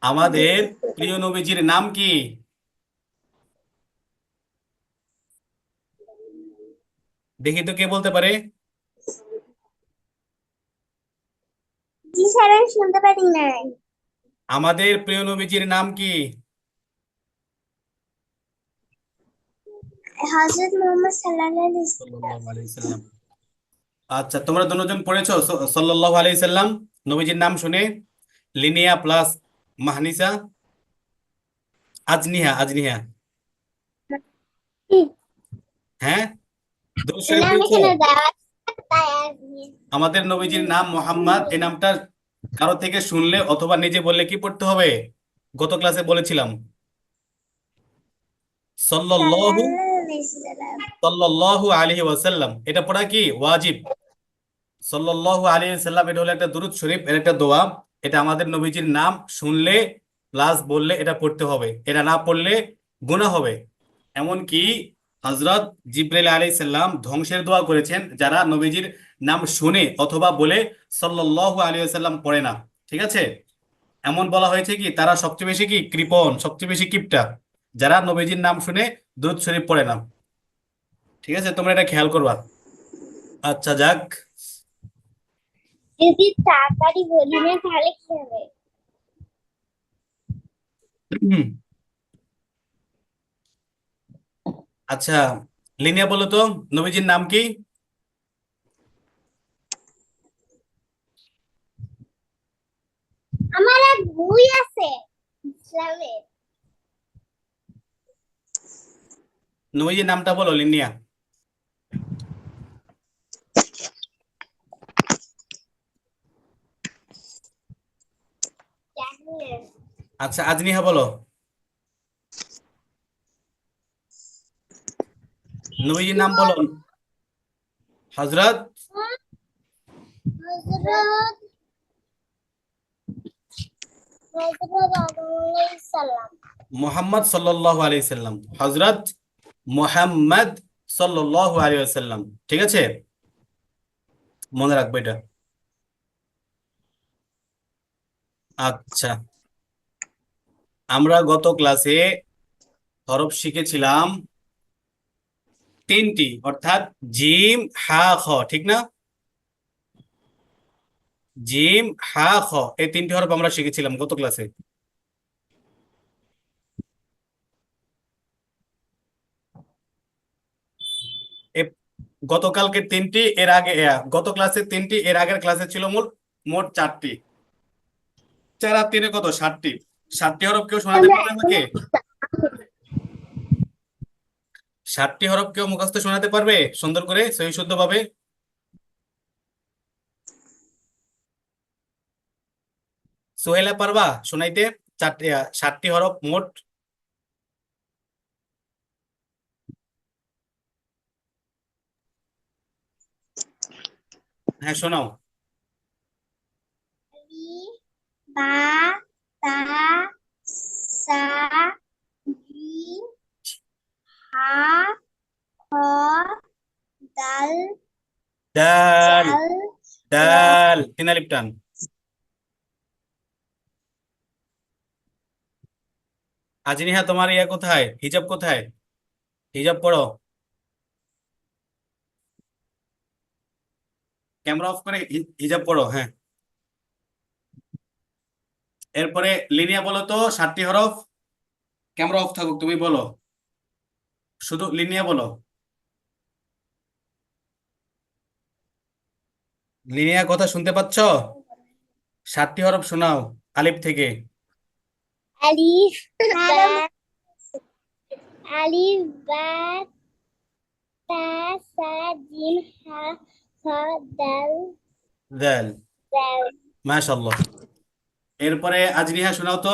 আমাদের প্রিয় নবীজির নাম কি? দেখি তো কে বলতে পারে। জি স্যার, আমি শুনতে পারি নাই। আমাদের প্রিয় নবীজির নাম কি? হযরত মুহাম্মদ সাল্লাল্লাহু আলাইহি ওয়াসাল্লাম। সাল্লাল্লাহু আলাইহি সাল্লাম। আচ্ছা, তোমরা দুজন পড়েছো সাল্লাল্লাহু আলাইহি সাল্লাম নবীজির নাম শুনে? লিনিয়া প্লাস মাহনিসা, আজনিহা আজনিহা। হ্যাঁ, দুরূদ শরীফ নাম পড়েছো? এখানে দেওয়া আছে, তাই আমি। আমাদের নবীজির নাম মোহাম্মদ, এই নামটা কারো থেকে শুনলে অথবা নিজে বললে কি পড়তে হবে? গত ক্লাসে বলেছিলাম সাল্লাল্লাহু সাল্লাল্লাহু আলাইহি ওয়াসাল্লাম। সাল্লাল্লাহু আলাইহি ওয়াসাল্লাম, এটা পড়া কি ওয়াজিব? সাল্লাল্লাহু আলাইহি সাল্লাম এটা হলো একটা দুরূদ শরীফ, এর একটা দোয়া। এটা আমাদের নবীজির নাম শুনলে প্লাস বললে এটা পড়তে হবে, এটা না পড়লে গুনাহ হবে। এমনকি হযরত জিবরাইল আলাইহিস সালাম ধ্বংসের দোয়া করেছেন যারা নবীজির নাম শুনে অথবা বলে সাল্লাল্লাহু আলাইহি ওয়াসাল্লাম পড়ে না। ঠিক আছে? এমন বলা হয়েছে কি তারা সবচেয়ে বেশি কি কৃপণ, সবচেয়ে বেশি কিপটা, যারা নবীজির নাম শুনে দুরূদ শরীফ পড়ে না। ঠিক আছে, তোমরা এটা খেয়াল করবা। আচ্ছা, যাক। যদি তাড়াতাড়ি বলি না তাহলে কি হবে? আচ্ছা, লিনিয়া বলো তো নবীজির নাম কি? আমার এক বই আছে ইসলামের। নবীজির নামটা বলো লিনিয়া। জানি না। আচ্ছা, আজনিহা বলো নবীজির কি নাম বলো। বল? হযরত হযরত হযরত আদম আলাইহিস সালাম। মুহাম্মদ সাল্লাল্লাহু আলাইহি সাল্লাম, হযরত মুহাম্মদ সাল্লাল্লাহু আলাইহি সাল্লাম। ঠিক আছে, মনে রাখবে এটা। আচ্ছা, আমরা গত ক্লাসে হরফ শিখেছিলাম তিনটি, অর্থাৎ জিম হা খ, ঠিক না? জিম হা খ, এই তিনটি হরফ আমরা শিখেছিলাম গত ক্লাসে। এ- গতকালকে তিনটি, এর আগে গত ক্লাসে তিনটি, এর আগের ক্লাসে ছিল মোট মোট চারটি। 4 আর 3 কত? 60টি। 60টি হরফ কেউ শোনাতে তোমরা পারবে আমাকে? এখনো 60টি হরফ কেউ মুখস্থ শোনাতে পারবে সুন্দর করে, সহি শুদ্ধ ভাবে? সোহেলা পারবা শোনাইতে? 60টি হরফ মোট। হ্যাঁ, শোনাও। আলিফ, বা, তা, সা, জিম, হা, খ, দাল, ডাল। জাল, র। ডাল, 3 আলিফ টান। আজনিহা, তোমার ইয়া কোথায়? হিজাব কোথায়? হিজাব পড়ো। ক্যামেরা অফ করে হিজাব পড়ো, হ্যাঁ। এরপরে লিনিয়া বলো তো 60টি হরফ। ক্যামেরা অফ থাকুক, তুমি বলো, শুধু লিনিয়া বলো। লিনিয়া কথা শুনতে পাচ্ছ? 60টি হরফ শোনাও আলিফ থেকে। আলিফ, বা, আলিফ, বা, তা, সা, জিম, হা, খ, দাল, দাল। জাল। মাশাআল্লাহ। এরপরে আজরিহা শোনাও তো।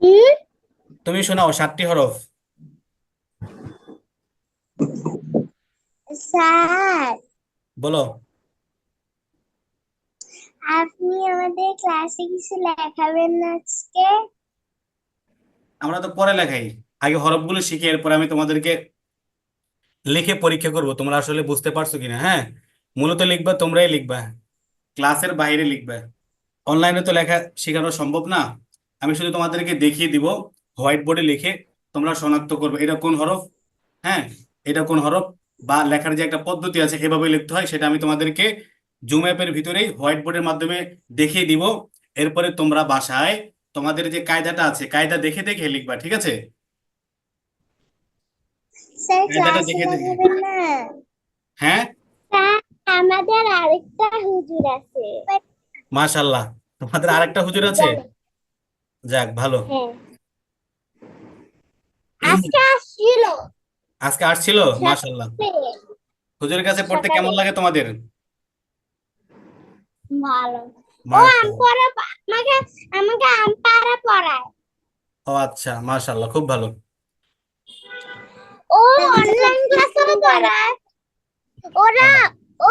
হুম। তুমি শোনাও 60টি হরফ। স্যার, বলো। আপনি আমাদের ক্লাসে কিছু লেখাবেন না আজকে? আমরা তো পরে লেখাই, আগে হরফগুলো শিখে এরপরে আমি তোমাদেরকে লিখে পরীক্ষা করব তোমরা আসলে বুঝতে পারছো কিনা। হ্যাঁ, মূলত লিখবা, তোমরাই লিখবা। ক্লাসের বাইরে লিখবে। অনলাইনে তো লেখা শেখানো সম্ভব না। আমি শুধু তোমাদেরকে দেখিয়ে দিব, হোয়াইট বোর্ডে লিখে তোমরা শনাক্ত করবে এটা কোন হরফ, হ্যাঁ, এটা কোন হরফ, বা লেখার যে একটা পদ্ধতি আছে এভাবে লিখতে হয়, সেটা আমি তোমাদেরকে জুম অ্যাপের ভিতরেই হোয়াইট বোর্ডের মাধ্যমে দেখিয়ে দিব। এরপরে তোমরা বাসায় তোমাদের যে কায়দাটা আছে কায়দা দেখে দেখে লিখবা, ঠিক আছে? স্যার কায়দাটা ক্লাসে দেখে দেখে। দেখাবেন না? হ্যাঁ, স্যার আমাদের আরেকটা হুজুর আছে। মাশাল্লাহ, তোমাদের আরেকটা হুজুর আছে, যাক ভালো। হ্যাঁ, আজকে আসছিল আজকে আসছিল, মাশাল্লাহ। সকালে। হুজুরের কাছে পড়তে কেমন সকালে লাগে তোমাদের? ভালো। ও আম মাশাল্লাহ। পড়া আমাকে আমাকে আম পাড়া পড়ায়। ও আচ্ছা, মাশাল্লাহ, খুব ভালো। ও অনলাইন ক্লাসও করায়। ওরা ও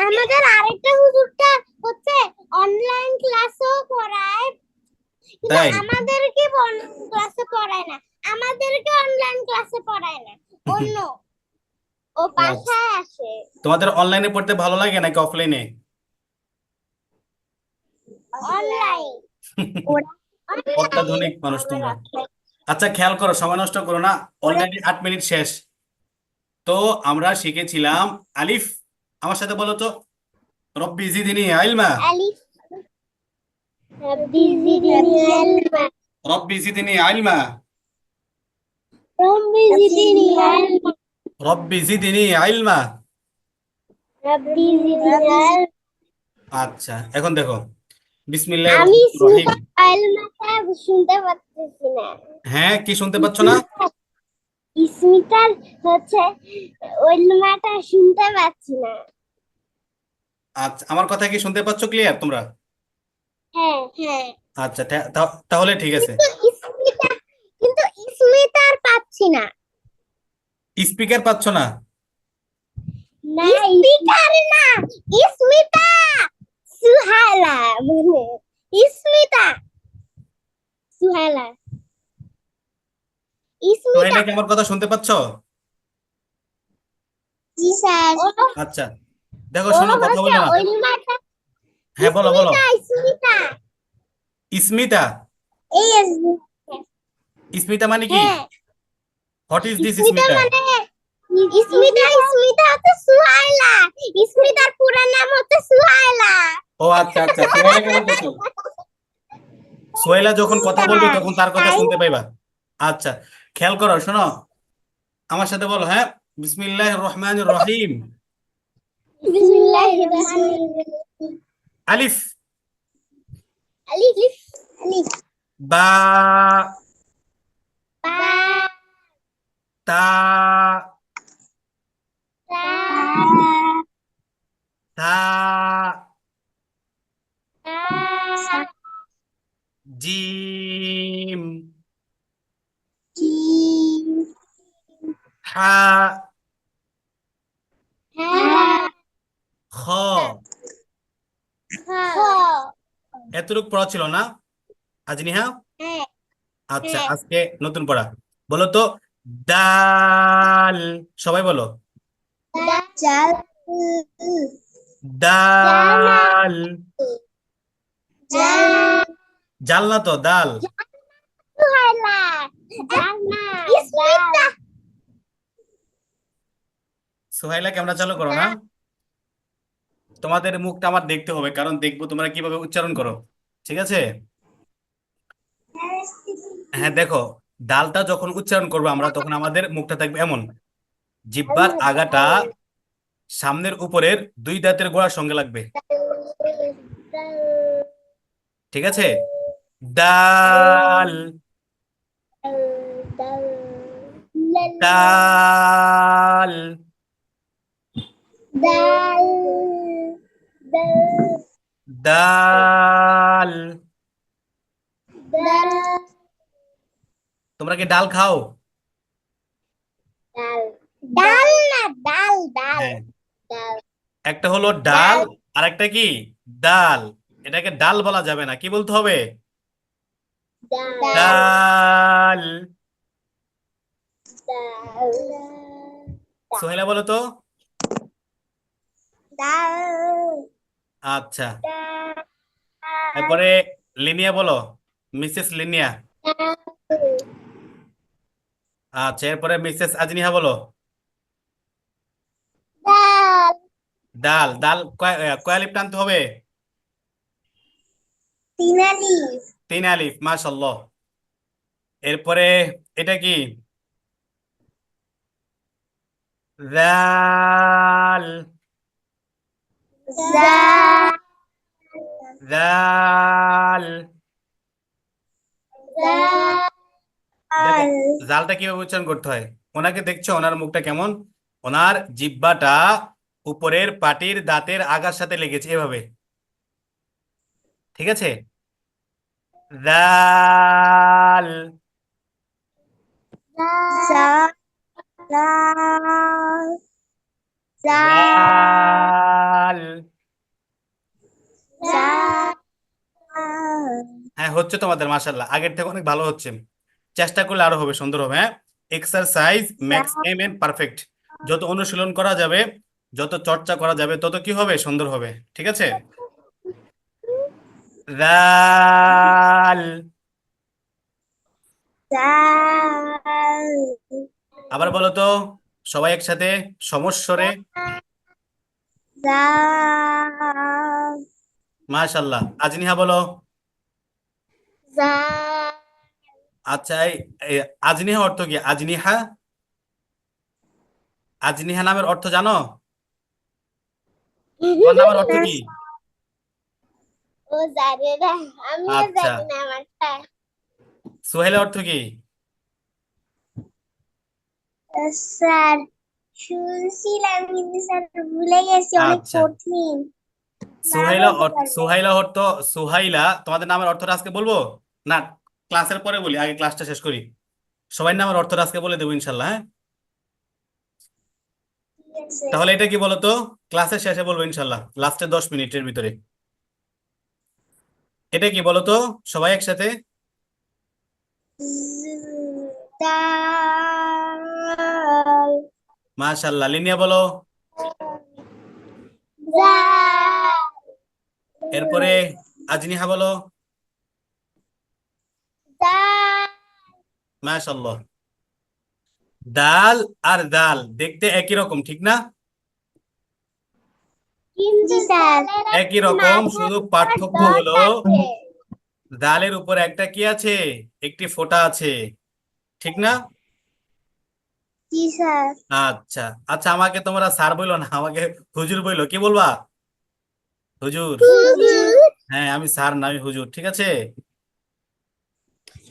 আমাদের আরেকটা হুজুরটা হচ্ছে অনলাইন ক্লাসও করায়, কিন্তু তাই? আমাদেরকে অনলাইন ক্লাসে পড়ায় না। আমাদেরকে অনলাইন ক্লাসে পড়ায় না, অন্য ও ও আচ্ছা। বাসায় আসে। তোমাদের অনলাইনে পড়তে ভালো লাগে নাকি অফলাইনে? অনলাইন ওরা অত্যাধুনিক মানুষ তোমরা। আচ্ছা, খেয়াল করো, সময় নষ্ট করো না, ওরা অলরেডি 8 মিনিট শেষ। তো আমরা শিখেছিলাম আলিফ। আমার সাথে বলো তো, রব্বি জিদিনি ইলমা। আলিফ বিজিদিনি আলমা রব্বি জিদিনি ইলমা। বিজিদিনি আলমা রব্বি জিদিনি ইলমা। বিজিদিনি আলমা। আচ্ছা, এখন দেখো, বিসমিল্লাহির আমি রহমানির রহিম। স্মিতা আলমাটা শুনতে পাচ্ছি না। হ্যাঁ, কি শুনতে পাচ্ছ না? স্মিতার হচ্ছে ওইলমাটা শুনতে পাচ্ছি না। আচ্ছা, আমার কথা কি শুনতে পাচ্ছ ক্লিয়ার তোমরা? হ্যাঁ হ্যাঁ, আচ্ছা, তাহলে ঠিক আছে। কিন্তু স্মিতা কিন্তু স্মিতার পাচ্ছি না। স্পিকার পাচ্ছ না? না স্পিকার না, স্মিতা সুহাইলা মানে স্মিতা সুহাইলা স্মিতা। সোহেলা কি আমার কথা শুনতে পাচ্ছ? জি স্যার। আচ্ছা, দেখো, ও শোনো, কথা হচ্ছে বলে না। ওইলমাটা হ্যাঁ, বলো বলো। স্মিতা স্মিতা স্মিতা? এই স্মিতা মানে কি? হ্যাঁ, what is this Smita Smita? মানে স্মিতা হচ্ছে সুহাইলা। স্মিতার পুরো নাম হচ্ছে সুহাইলা। ও আচ্ছা আচ্ছা, সোহেলা কেমন করছো? সোহেলা যখন কথা বলবে তখন তার কথা শুনতে পাইবা। আচ্ছা, খেয়াল করো, শোনো, আমার সাথে বলো, হ্যাঁ, বিসমিল্লাহির রহমানির রহিম। বিসমিল্লাহির রহমানির রহিম। আলিফ। আলিফ আলিফ বা। বা তা। তা থা। তা জিম। জিম হা। হা খ। খ। এতটুকু পড়া ছিল না আজনিহা? হ্যাঁ আচ্ছা, হ্যাঁ, আজকে নতুন পড়া। বলো তো, দাল। সবাই বলো, জাল দাল। জাল জাল না তো, দাল। সুহাইলা জান্না স্মিতা সোহাইলা ক্যামেরা চালু করো না। তোমাদের মুখটা আমার দেখতে হবে, কারণ দেখবো তোমরা কিভাবে উচ্চারণ করো, ঠিক আছে? হ্যাঁ, দেখো, ডালটা যখন উচ্চারণ করবো আমরা তখন আমাদের মুখটা থাকবে এমন, জিহ্বার আগাটা সামনের উপরের 2 দাঁতের গোড়ার সঙ্গে লাগবে, ঠিক আছে? ডাল। ডাল। ডাল ডাল। ডাল তোমরা কি ডাল খাও? ডাল ডাল না ডাল ডাল হ্যাঁ, ডাল একটা হলো ডাল, ডাল আর একটা কি, ডাল। এটাকে ডাল বলা যাবে না, কি বলতে হবে? ডাল ডাল। ডাল সোহেলা বলো তো। ডাল আচ্ছা, এরপরে লিনিয়া বলো, মিসেস লিনিয়া। আচ্ছা, এরপরে মিসেস আজনিহা বলো। ডাল ডাল, ডাল কয় আলিফ টানতে হবে? তিনালি 3 আলিফ, মাশাআল্লাহ। এরপরে এটা কি? জাল, জাল জাল। দেখো, জাল জালটা কিভাবে উচ্চারণ করতে হয়। ওনাকে দেখছো, ওনার মুখটা কেমন? ওনার জিহ্বাটা উপরের পাটির দাঁতের আগার সাথে লেগেছে এভাবে, ঠিক আছে? জাল, জাল জাল জাল। জাল হ্যাঁ, হচ্ছে তোমাদের, মাশাআল্লাহ, আগের থেকে অনেক ভালো হচ্ছে। চেষ্টা করলে আরো হবে, সুন্দর হবে। হ্যাঁ, exercise makes a man perfect. যত অনুশীলন করা যাবে, যত চর্চা করা যাবে, তত কি হবে, সুন্দর হবে, ঠিক আছে? জাল। জাল আবার বলো তো, সবাই একসাথে, সমস্বরে। জাল মাশাআল্লাহ, আজনিহা বলো। জাল আচ্ছা, এই আজনিহা অর্থ কি? আজনিহা, আজনিহা নামের অর্থ জানো? তোমার নামের অর্থ কি? ও জানে না, আমিও আচ্ছা, জানি না আমারটা। সোহেলের অর্থ কি? স্যার শুনছিলাম কিন্তু স্যার ভুলে গেছি, অনেক আচ্ছা, কঠিন। না সুহাইলা বলতে পারবে? সুহাইলা অর্থ, সুহাইলা। তোমাদের নামের অর্থটা আজকে বলবো না, ক্লাসের পরে বলি, আগে ক্লাসটা শেষ করি। সবাই নামের অর্থটা আজকে বলে দেবো ইনশাল্লাহ, হ্যাঁ? ঠিক আছে। তাহলে এটা কি বলো তো, ক্লাসের শেষে বলবো ইনশাল্লাহ, লাস্টের 10 মিনিটের ভিতরে। এটা কি বলো তো, সবাই একসাথে। জাল মাশাল্লাহ, লিনিয়া বলো। জাল এরপরে আজনিহা বলো। জাল মাশাল্লাহ। ডাল আর ডাল দেখতে একই রকম, ঠিক না? কিন্তু স্যার একই রকম, শুধু পার্থক্য দাঁত হলো আছে। ডালের উপর একটা কি আছে, একটি ফোঁটা আছে, ঠিক না? জি স্যার। আচ্ছা, আচ্ছা, আমাকে তোমরা স্যার বইলো না, আমাকে হুজুর বইলো, কি বলবা? হুজুর। হুজুর হ্যাঁ, আমি স্যার না, আমি হুজুর, ঠিক আছে?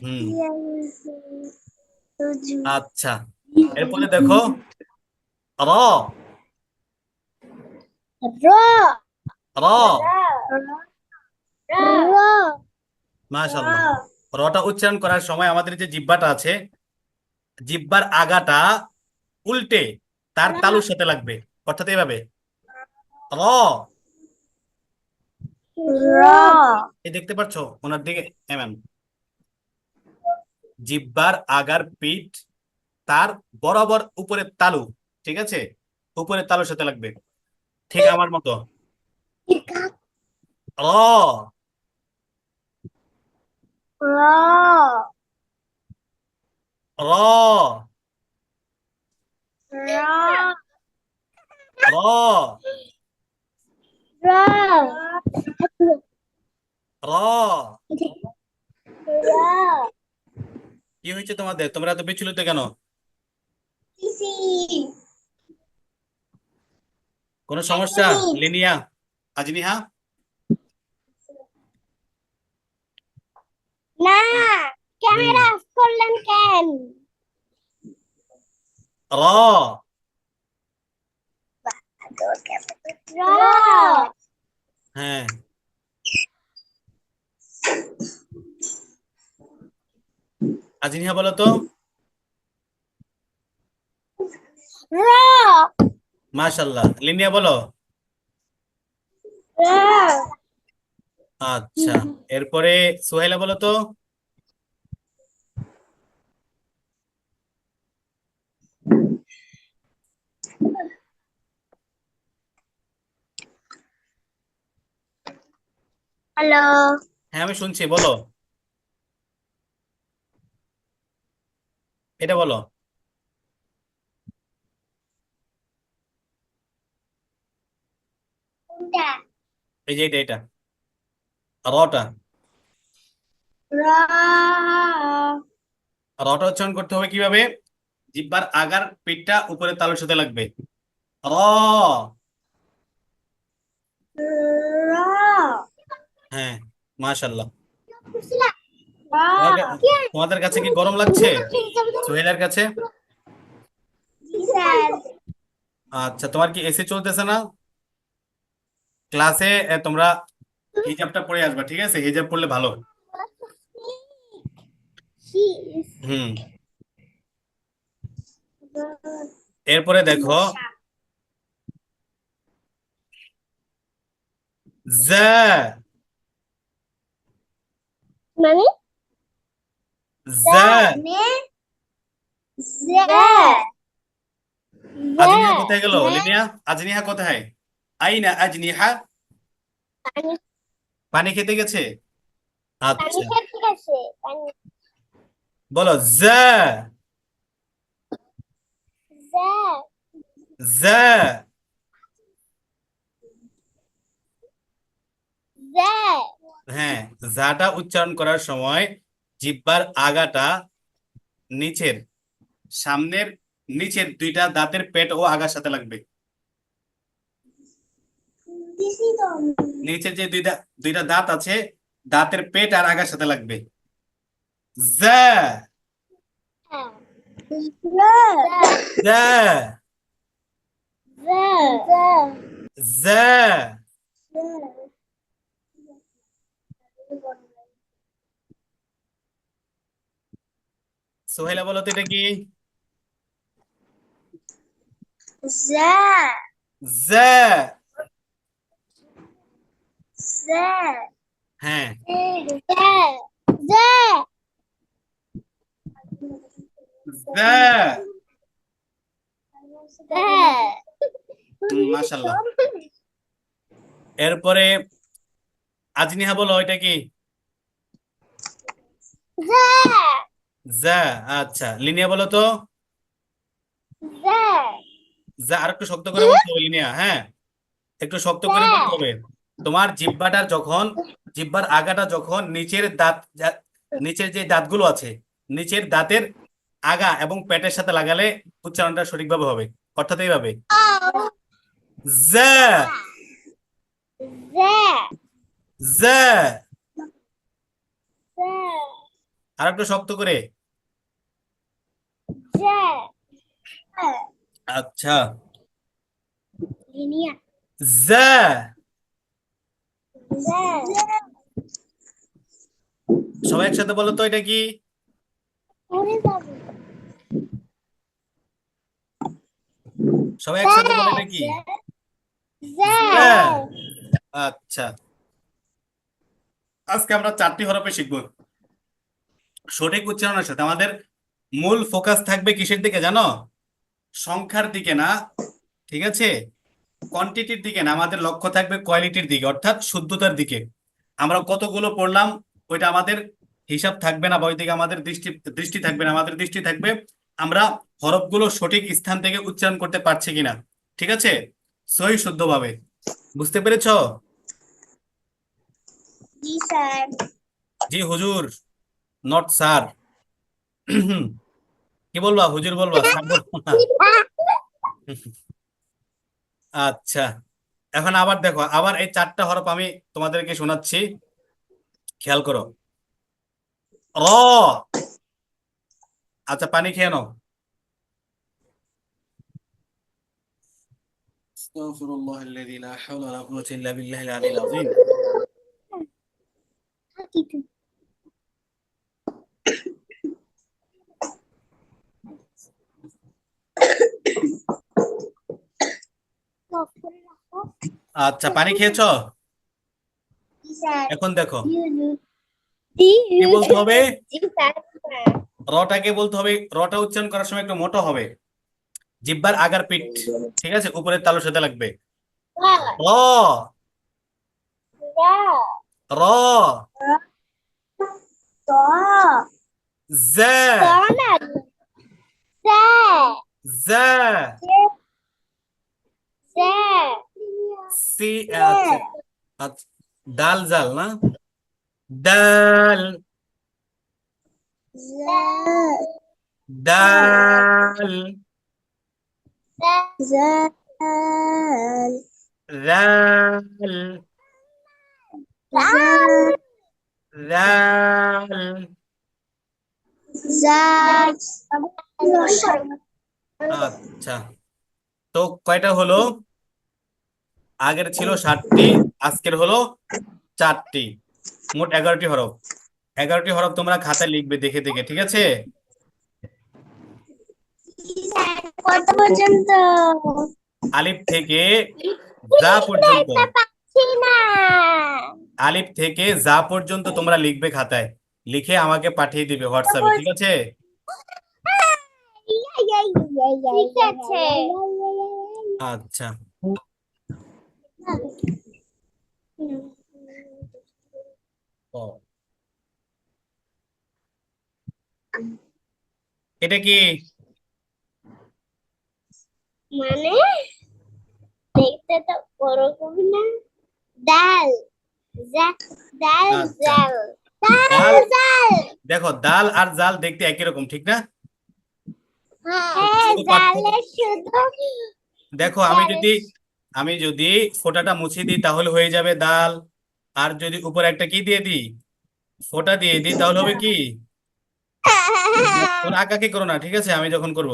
হুম। হুজুর আচ্ছা, এরপরে দেখো, র, র র। র মাশাআল্লাহ। রটা উচ্চারণ করার সময় আমাদের যে জিহ্বাটা আছে, জিহ্বার আগাটা উল্টে তার তালুর সাথে লাগবে, অর্থাৎ এভাবে, র। র এই দেখতে পাচ্ছো ওনার দিকে, এমন জিহ্বার আগার পিঠ তার বরাবর উপরের তালু, ঠিক আছে, উপরের তালুর সাথে লাগবে, ঠিক আমার মতো। র, র র, র র, র র। র কি হয়েছে তোমাদের, তোমরা এত বিচলিত কেন? সি কোনো এক সমস্যা? মিনিট। লিনিয়া, আজনিহা। না, হুম। ক্যামেরা অফ করলেন কেন? র, র হ্যাঁ, আজনিহা বলো তো। র মাশাল্লাহ, লিনিয়া বলো। র আচ্ছা, এরপরে সুহাইলা বলো তো। হ্যালো। হ্যাঁ আমি শুনছি, বলো, এটা বলো। কোনটা? এই যে এটা, রটা। র। রটা উচ্চারণ করতে হবে কিভাবে? জিহ্বার আগার পিঠটা উপরে তালুর সাথে লাগবে। র। র। হ্যাঁ, মাশাল্লাহ। তোমার র। কা- তোমাদের কাছে কি গরম লাগছে সোহেলের কাছে? জি স্যার। আচ্ছা, তোমার কি এসি চলতেছে না ক্লাসে? তোমরা হিজাবটা পরে আসবা, ঠিক আছে? হিজাব পরলে ভালো। হুম। এরপরে দেখো, জা। মানে জা। মানে জে। আজনিহা কোথায় গেল লিনিয়া? আজনিহা কোথায়? আইনা আজনিহা? পানি। পানি খেতে গেছে? পানি আচ্ছা, খেতে গেছে। পানি। বলো জা। জে। জা। জে। হ্যাঁ, জাটা উচ্চারণ করার সময় জিহ্বার আগাটা নিচের, সামনের নিচের দুইটা দাঁতের পেট ও আগার সাথে লাগবে। দিছি তো। নিচের যে দুইটা দাঁত আছে, দাঁতের পেট আর আগার সাথে লাগবে। জা। জে। জা। জে। জা। সোহেলা বলো তো এটা কি? জে। জা। জে। হ্যাঁ। জে। জে। জা। জে। মাশাল্লাহ। এরপরে আজনিহা বলো এটা কি? জে। জা। আচ্ছা, লিনিয়া বলো তো। জে। যা, আর একটু শক্ত করে বলতে হবে লিনিয়া, হ্যাঁ, একটু শক্ত করে বলতে হবে। তোমার জিহ্বাটার যখন, জিহ্বার আগাটা যখন নিচের নিচের যে দাঁতগুলো আছে, নিচের দাঁতের আগা এবং পেটের সাথে লাগালে উচ্চারণটা সঠিকভাবে হবে, অর্থাৎ এইভাবে জা। জে। জা। জে। আর একটু শক্ত করে। জে। আচ্ছা, লিনিয়া। জা। জে। সবাই একসাথে বলো তো এটা কি? উড়ে যাবে। সবাই জে। একসাথে বলো এটা কি? জে। জা। আচ্ছা, আজকে আমরা 4টি হরফে শিখবো। সঠিক উচ্চারণের সাথে আমাদের মূল ফোকাস থাকবে কিসের দিকে জানো? সংখ্যার দিকে না, ঠিক আছে? কোয়ান্টিটির দিকে না, আমাদের লক্ষ্য থাকবে কোয়ালিটির দিকে, অর্থাৎ শুদ্ধতার দিকে। আমরা কতগুলো পড়লাম ওইটা আমাদের হিসাব থাকবে না, বা ওই দিকে আমাদের দৃষ্টি দৃষ্টি থাকবে না। আমাদের দৃষ্টি থাকবে আমরা হরফগুলো সঠিক স্থান থেকে উচ্চারণ করতে পারছি কিনা, ঠিক আছে, সহি শুদ্ধভাবে। বুঝতে পেরেছো? জি স্যার। জি হুজুর, নট স্যার। কি বলবা হুজুর বলবা, স্যার বলবো না? আচ্ছা, এখন আবার দেখো, আবার এই 4টা হরফ আমি তোমাদেরকে শোনাচ্ছি, খেয়াল করো। র। আচ্ছা, পানি খেয়ে নাও। আস্তাগফিরুল্লাহ আল্লাযী লা হাওলা ওয়ালা কুওয়াতা ইল্লা বিল্লাহিল আলিয়্যিল আযীম। আচ্ছা, পানি খেয়েছো? জি স্যার। এখন দেখো জি কি বলতে হবে। স্যার। রটাকে বলতে হবে, রটা উচ্চারণ করার সময় একটু মোটা হবে, জিহ্বার আগার পিঠ, ঠিক আছে, উপরের তালুর সাথে লাগবে। র। র, ত জা, ত না জা জা, জা সি, আচ্ছা আচ্ছা, দাল জাল না, দাল, জা দাল, জাল রাল, জাল রাল, জাল আচ্ছা। তো কয়টা হলো? আগের ছিল 7টি, আজকের হলো 4টি, মোট 11টি হরফ। 11টি হরফ তোমরা খাতায় লিখবে দেখে দেখে, ঠিক আছে? কত পর্যন্ত? আলিফ থেকে যা পর্যন্ত, দেখতে পাচ্ছি না। আলিফ থেকে যা পর্যন্ত তোমরা লিখবে খাতায়, লিখে আমাকে পাঠিয়ে দিবে হোয়াটসঅ্যাপে, ঠিক আছে? ঠিক আছে। আচ্ছা, ও, এটা কি? মানে দেখতে তো ওরকম না। ডাল ডাল আচ্ছা, ডাল ডাল ডাল, ডাল দেখো দাল আর জাল দেখতে একই রকম, ঠিক না? হ্যাঁ শুধু পার্থক্য, ডালে শুধু দেখো ডাল আমি যদি ফোঁটাটা মুছে দিই তাহলে হয়ে যাবে দাল, আর যদি উপরে একটা কি দিয়ে দিই, ফোঁটা দিয়ে দিই, তাহলে হবে কি? তোমরা আঁকাকি করো না, ঠিক আছে? আমি যখন করব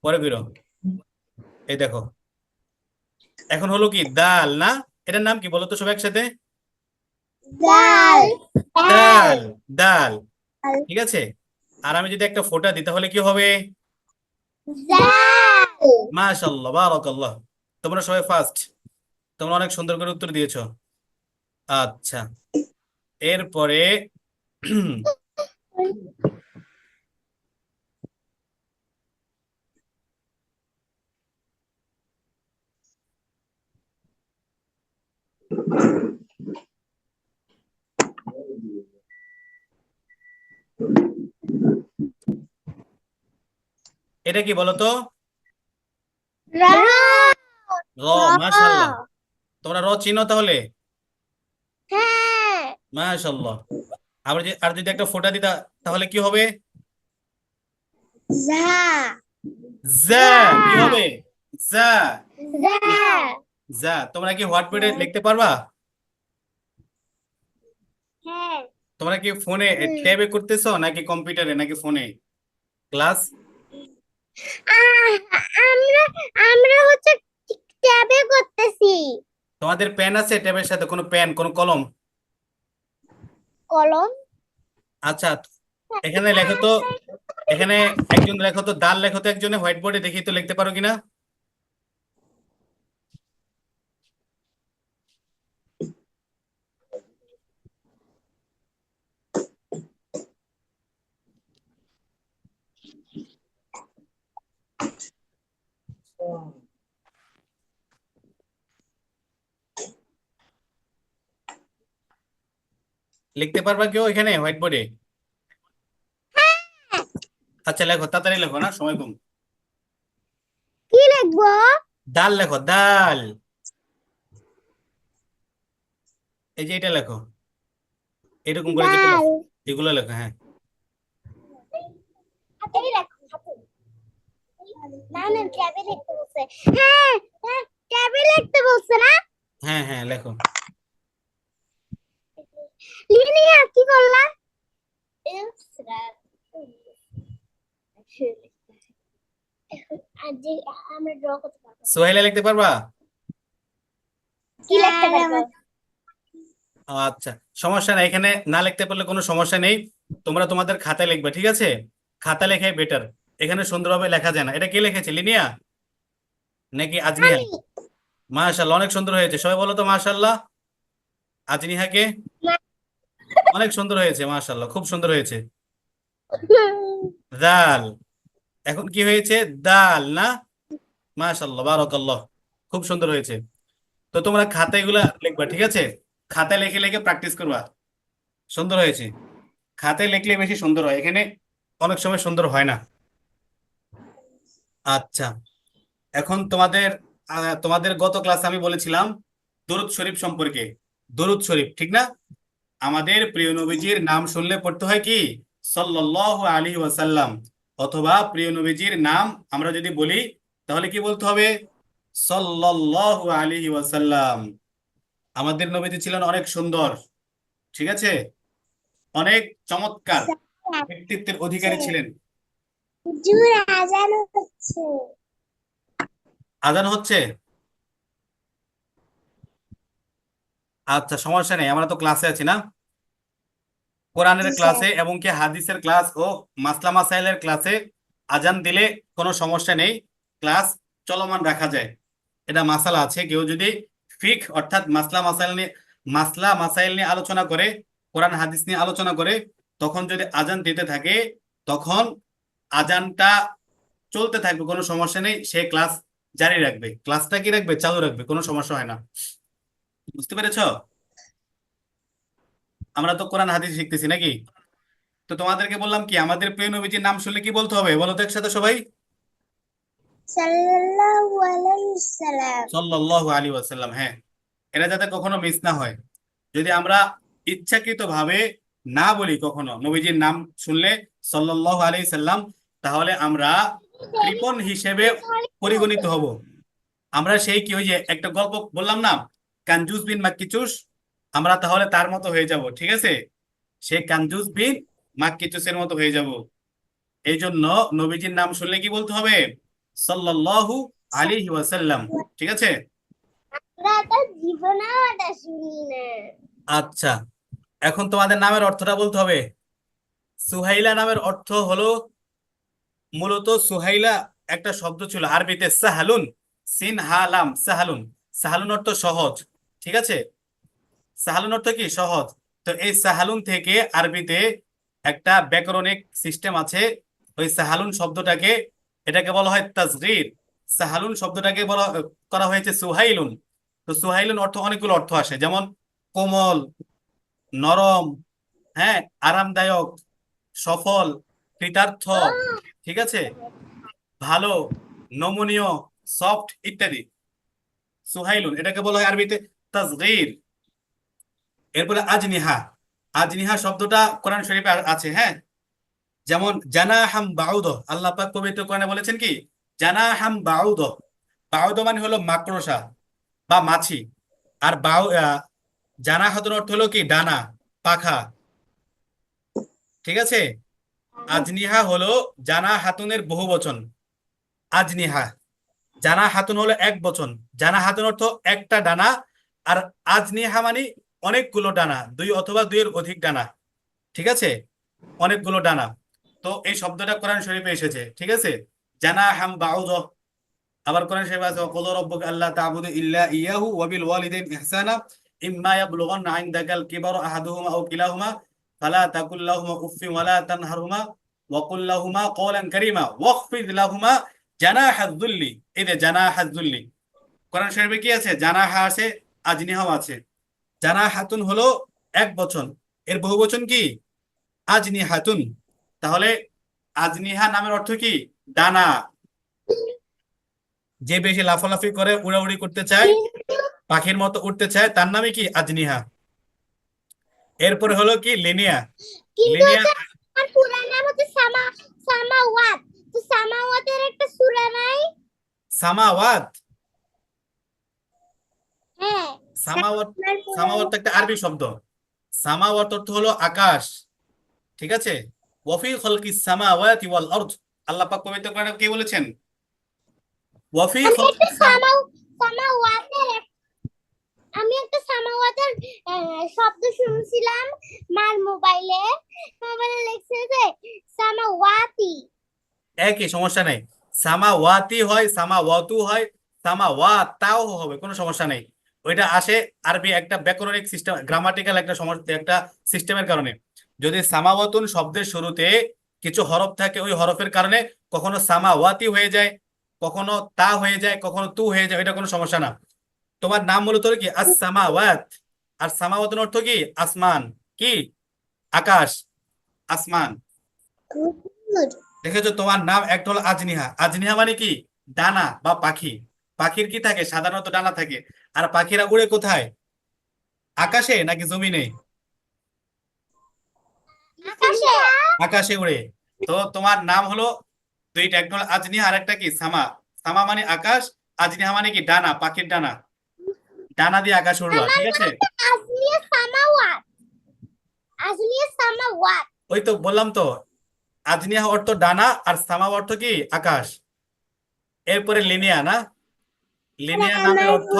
পরে করো। এই দেখো, এখন হলো কি দাল না? এটার নাম কি বলো তো সব একসাথে? ডাল ডাল দাল, দাল, ঠিক আছে? আর আমি যদি একটা ফোঁটা দিই তাহলে কি হবে? ডাল মাশাআল্লাহ, বারাকাল্লাহ, তোমরা সবাই ফার্স্ট, তোমরা অনেক সুন্দর করে উত্তর দিয়েছো। আচ্ছা, এরপরে এটা কি বলো তো? র র, মাশাআল্লাহ, তোমরা র চিনো তাহলে? হ্যাঁ মাশাআল্লাহ। আর যদি একটা ফোঁটা দিতা তাহলে কি হবে? যা যা, কি হবে? যা, যা যা। তোমরা কি হোয়াটবোর্ডে লিখতে পারবা? হ্যাঁ তোমরা কি ফোনে ট্যাবে করতেছো নাকি কম্পিউটারে নাকি ফোনে ক্লাস? আমরা আমরা হচ্ছে ট্যাবে করতেছি। তোমাদের পেন আছে ট্যাবের সাথে? কোনো পেন, কোনো কলম? কলম আচ্ছা, এখানে লেখো তো, এখানে একজন লেখো তো, দাল লেখো তো একজনে হোয়াইট বোর্ডে, দেখি তো লিখতে পারো কিনা। লিখতে পারবা কেউ এখানে হোয়াইট বোর্ডে? আচ্ছা লেখো, তাড়াতাড়ি লেখো, না সময় কম। কি লিখবো? দাল লেখো, দাল, এই যে এটা লেখো, এরকম করে যেটা ডাল লেখো, এগুলো লেখো, হ্যাঁ। হাতেই রাখো হাতে। না না ট্যাবে লিখতে বলছে। হ্যাঁ হ্যাঁ ট্যাবে লিখতে বলছে না। হ্যাঁ হ্যাঁ লেখো। লিনিয়া কি করলা? আজ আমরা ড্র করতে পারবো। সোহেলা লিখতে পারবা? কি লিখতে পারবো? আচ্ছা, সমস্যা নাই, এখানে না লিখতে পারলে কোনো সমস্যা নেই, তোমরা তোমাদের খাতায় লিখবে, ঠিক আছে? খাতা লেখাই বেটার, এখানে সুন্দরভাবে লেখা যায় না। এটা কে লিখেছে, লিনিয়া নাকি আজনিহা? আমি মাশাআল্লাহ, অনেক সুন্দর হয়েছে, সবাই বলো তো মাশাআল্লাহ। আজনিহাকে, অনেক সুন্দর হয়েছে, মাশাআল্লাহ, খুব সুন্দর হয়েছে। দাল, এখন কি হয়েছে, দাল না? মাশাআল্লাহ, বারাকাল্লাহ, খুব সুন্দর হয়েছে। তো তোমরা খাতায় এগুলা লিখবা, ঠিক আছে? খাতায় লিখে লিখে প্র্যাকটিস করবা। সুন্দর হয়েছে। খাতায় লিখলে বেশি সুন্দর হয়, এখানে অনেক সময় সুন্দর হয় না। আচ্ছা, এখন তোমাদের গত ক্লাসে আমি বলেছিলাম দরুদ শরীফ সম্পর্কে। দরুদ শরীফ ঠিক না? আমাদের প্রিয় নবীজির নাম শুনলে পড়তে হয় কি সাল্লাল্লাহু আলাইহি ওয়াসাল্লাম, অথবা প্রিয় নবীজির নাম আমরা যদি বলি তাহলে কি বলতে হবে? সাল্লাল্লাহু আলাইহি ওয়াসাল্লাম। আমাদের নবীজি ছিলেন অনেক সুন্দর, ঠিক আছে, অনেক চমৎকার ব্যক্তিত্বের অধিকারী ছিলেন। হুজুর আজান হচ্ছে। আজান হচ্ছে? আচ্ছা, সমস্যা নেই, আমরা তো ক্লাসে আছি না? কোরআনের জি স্যার। ক্লাসে এবং কি হাদিসের ক্লাস ও মাসলা মাসাইলের ক্লাসে আজান দিলে কোনো সমস্যা নেই, ক্লাস চলমান রাখা যায়। এটা মাসালা আছে, কেউ যদি ফিক অর্থাৎ মাসলা মাসাইল নিয়ে আলোচনা করে, কোরআন হাদিস নিয়ে আলোচনা করে, তখন যদি আজান দিতে থাকে তখন আজানটা চলতে থাকবে, কোনো সমস্যা নেই, সে ক্লাস জারি রাখবে, ক্লাসটা কি রাখবে, চালু রাখবে, কোনো সমস্যা হয় না। বুঝতে পেরেছো? আমরা তো কোরআন হাদিস শিখতেছি নাকি? তো তোমাদেরকে বললাম কি আমাদের প্রিয় নবীজির নাম শুনলে কি বলতে হবে, বলো তো একসাথে সবাই। সাল্লাল্লাহু আলাইহি সাল্লাম। সাল্লাল্লাহু আলাইহি ওয়াসাল্লাম, হ্যাঁ, এটা যাতে কখনো মিস না হয়। যদি আমরা ইচ্ছাকৃতভাবে না বলি কখনো নবীজির নাম শুনলে সাল্লাল্লাহু আলাইহি সাল্লাম, তাহলে আমরা কৃপণ হিসেবে পরিগণিত হব। আমরা সেই কি, ওই যে একটা গল্প বললাম না, কানজুস বিন মাক্কিচুস, আমরা তাহলে তার মতো হয়ে যাব, ঠিক আছে, সে কানজুস বিন মাক্কিচুসের মতো হয়ে যাব। এই জন্য নবীজির নাম শুনলে কি বলতে হবে? সাল্লাল্লাহু আলাইহি ওয়াসাল্লাম, ঠিক আছে। আমরা তো জীবনেও এটা শুনি না। আচ্ছা, এখন তোমাদের নামের অর্থটা বলতে হবে। সুহাইলা নামের অর্থ হলো, মূলত সুহাইলা একটা শব্দ ছিল আরবিতে সাহালুন, সিন হা লাম সাহালুন। সাহালুন অর্থ সহজ, ঠিক আছে, সাহালুন অর্থ কি সহজ। তো এই সাহালুন থেকে আরবিতে একটা ব্যাকরণিক সিস্টেম আছে, ওই সাহালুন শব্দটাকে, এটাকে বলা হয় তাসগীর। সাহালুন শব্দটাকে বলা করা হয়েছে সুহাইলুন। তো সুহাইলুন অর্থ অনেকগুলো অর্থ আসে, যেমন কোমল, নরম, হ্যাঁ, আরামদায়ক, সফল, কৃতার্থ, ঠিক আছে, ভালো, নমনীয়, সফট ইত্যাদি। সুহাইলুন এটাকে বলা হয় আরবিতে তাসগীর। এরপরে আজনিহা। আজনিহা শব্দটা কোরআন শরীফে আছে, হ্যাঁ, যেমন জানাহাম বাউদ, আল্লাহ পাক পবিত্র কোরআনে বলেছেন কি জানাহাম বাউদ। বাউদ মানে হলো মাকড়সা বা মাছি। আর জানাহাতুর অর্থ হলো কি ডানা, পাখা, ঠিক আছে। আজনিহা হলো জানা হাতুনের বহু বচন। আজনিহা, জানা হাতুন হলো এক বচন। জানা হাতুন অর্থ একটা ডানা, আর আজনিহা মানে অনেকগুলো ডানা, দুই অথবা দুইয়ের অধিক ডানা, ঠিক আছে, অনেকগুলো ডানা। তো এই শব্দটা কোরআন শরীফে এসেছে, ঠিক আছে, জানা হাম বাউদ। আবার কোরআন শরীফে আছে ওয়াকাদা রাব্বুকা আল্লা তা'বুদু ইল্লা ইয়াহু ওয়া বিল ওয়ালিদাইনি ইহসানা ইম্মা ইয়াবলুগান্না ইনদাকাল কিবারা আহাদুহুমা আও কিলাহুমা ফালা তাকুল লাহুমা উফফিন ওয়া লা তানহারহুমা ওয়া কুল লাহুমা কওলান কারীমা ওয়াখফিদ লাহুমা জানাহায যুল্লি। এই যে জানাহায যুল্লি, কোরআন শরীফে কি আছে? জানাহা আছে, আজনিহাও আছে। জানাহাতুন হলো এক বচন, এর বহু বচন কি? আজনিহাতুন। তাহলে আজনিহা নামের অর্থ কি? ডানা। যে বেশি লাফালাফি করে, উড়াউড়ি করতে চায়, পাখির মতো উঠতে চায়, তার নামে কি? আজনিহা। এরপরে হলো কি? লিনিয়া। কিন্তু লিনিয়া, তার পুরা নাম হচ্ছে সামাওয়াত। তো সামাওয়াতের একটা সূরা নাই? সামাওয়াত। হ্যাঁ, সামাওয়াত, সামাওয়ার পুরা সামাওয়াত তো একটা আরবি শব্দ। সামাওয়াত অর্থ হলো আকাশ, ঠিক আছে। ওয়াফি খালকিস সামাওয়াতি ওয়াল আরদ, আল্লাহ পাক পবিত্র কোরআনে কি বলেছেন? ওয়াফি আমি একটা খালকিস সামাওয়াতের আমি একটা সামাওয়াতের শব্দ শুনছিলাম মার মোবাইলে। মোবাইলে লেখছে যে সামাওয়াতি। একই, সমস্যা নেই। সামাওয়াতি হয়, সামাওয়াতু হয়, সামাওয়াতাও হবে, কোনো সমস্যা নেই। ওইটা আসে আরবি একটা ব্যাকরণিক সিস্টেম, গ্রামাটিক্যাল একটা সমস্যা, একটা সিস্টেমের কারণে। যদি সামাওয়াতুন শব্দের শুরুতে কিছু হরফ থাকে, ওই হরফের কারণে কখনো সামাওয়াতি হয়ে যায়, কখনো তা হয়ে যায়, কখনো তু হয়ে যায়, এটা কোনো সমস্যা না। তোমার নাম মূলত কি আস সামাওয়াত। আর সামাওয়াতুন অর্থ কি? আসমান। কি? আকাশ, আসমান। হুজুর দেখেছো, তোমার নাম একটা হলো আজনিহা। আজনিহা মানে কি? ডানা বা পাখি। পাখির কি থাকে? সাধারণত ডানা থাকে। আর পাখিরা উড়ে কোথায়? আকাশে নাকি জমিনে? আকাশে। আকাশে উড়ে। তো তোমার নাম হলো দুইটা, একটা হলো আজনিহা আর একটা কি? সামা। সামা মানে আকাশ, আজনিহা মানে কি? ডানা, পাখির ডানা। ডানা দিয়ে আকাশ উড়বা, আমার ঠিক আছে? নাম তো আজমিয়া সামাওয়াত। আজমিয়া সামাওয়াত। ওই তো বললাম তো, আজনিহা অর্থ ডানা আর সামা অর্থ কি? আকাশ। এরপরে লিনিয়া না? লিনিয়া নামের আমার অর্থ,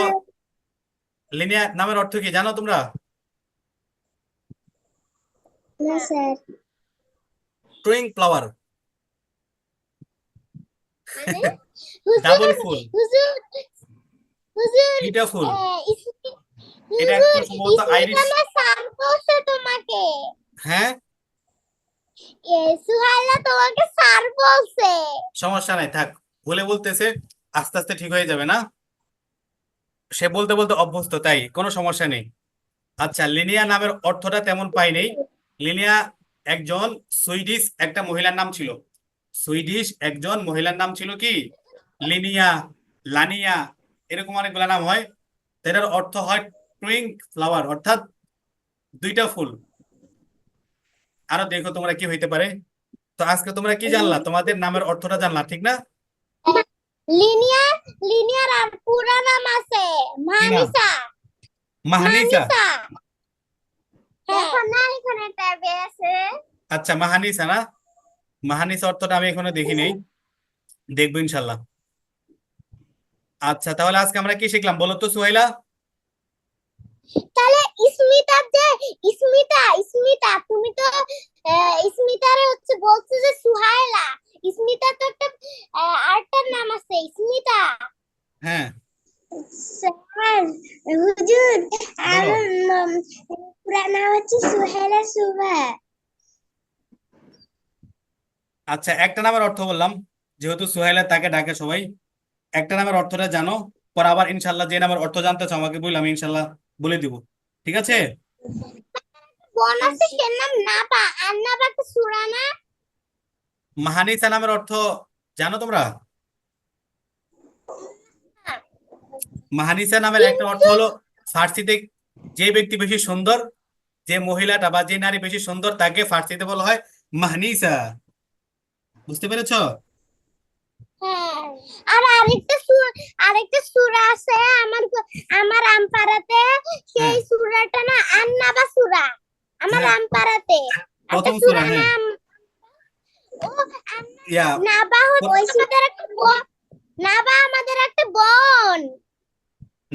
লিনিয়া নামের অর্থ কি জানো তোমরা? না স্যার। টুইং ফ্লাওয়ার, মানে ডাবল হুজুর ফুল, হুজুর হুজুর দুইটা ফুল। এটা একটু হুজুর সম্ভবত আইরিশ। ইসমিতা না সার বলছে তোমাকে। হ্যাঁ, সুহাইলা তোমাকে স্যার বলছে। সমস্যা নাই, থাক। ভুলে বলতেছে, আস্তে আস্তে ঠিক হয়ে যাবে না? সে বলতে বলতে অভ্যস্ত, তাই কোনো সমস্যা নেই। আচ্ছা, লিনিয়া নামের অর্থটা তেমন পাই নেই। লিনিয়া একজন সুইডিশ একটা মহিলার নাম ছিল। সুইডিশ একজন মহিলার নাম ছিল কি? লিনিয়া, লানিয়া, এরকম অনেকগুলো নাম হয়। তো এটার অর্থ হয় টুইং ফ্লাওয়ার, অর্থাৎ দুইটা ফুল। আরো দেখো তোমরা কি হইতে পারে। তো আজকে তোমরা কি জানলা? তোমাদের নামের অর্থটা জানলা, ঠিক না? লিনিয়ার লিনিয়ার আর পুরা নাম আছে কি নাম? মানিসা। মাহানিসা। মানিসা। দেখো না এখানে ট্যাবে আছে। আচ্ছা, মাহানিসা না? মাহানিসা অর্থটা আমি এখনো দেখি নেই, দেখবো ইনশাল্লাহ। আচ্ছা, তাহলে আজকে আমরা কি শিখলাম বলো তো সুহাইলা? তাহলে ইসমিতার যে ইসমিতা তুমি তো ইসমিতারে হচ্ছে বলছো যে সুহাইলা। ইসমিতা তো একটা আরেকটার নাম আছে ইসমিতা। হ্যাঁ, স্যার হুজুর বলো। আমার পুরা নাম হচ্ছে সুহেলা সুভা। আচ্ছা, একটা নামের অর্থ বললাম, যেহেতু সুহাইলা তাকে ডাকে সবাই। একটা নামের অর্থটা জানো, পর আবার ইনশাল্লাহ যে নামের অর্থ জানতে চাও আমাকে বললে আমি ইনশাল্লাহ বলে দিব, ঠিক আছে? বোন আছে সে নাম নাবা আর নাবা তো সুরানা। মাহানিসা নামের অর্থ জানো তোমরা? মাহানিসা নামের একটা অর্থ কিন্তু হলো ফার্সিতে যে ব্যক্তি বেশি সুন্দর, যে মহিলাটা বা যে নারী বেশি সুন্দর তাকে ফার্সিতে বলা হয় মাহনিসা। বুঝতে পেরেছো? হ্যাঁ আর আরেকটা সূরা আছে আমার আমপারাতে। হ্যাঁ, সেই সূরাটা না আন্নাবা সূরা। আমার হ্যাঁ, আমপারাতে একটা প্রথম সূরা, সূরা হ্যাঁ। নাম ও ইয়া, নাবা ওই সূরার একটা নাবা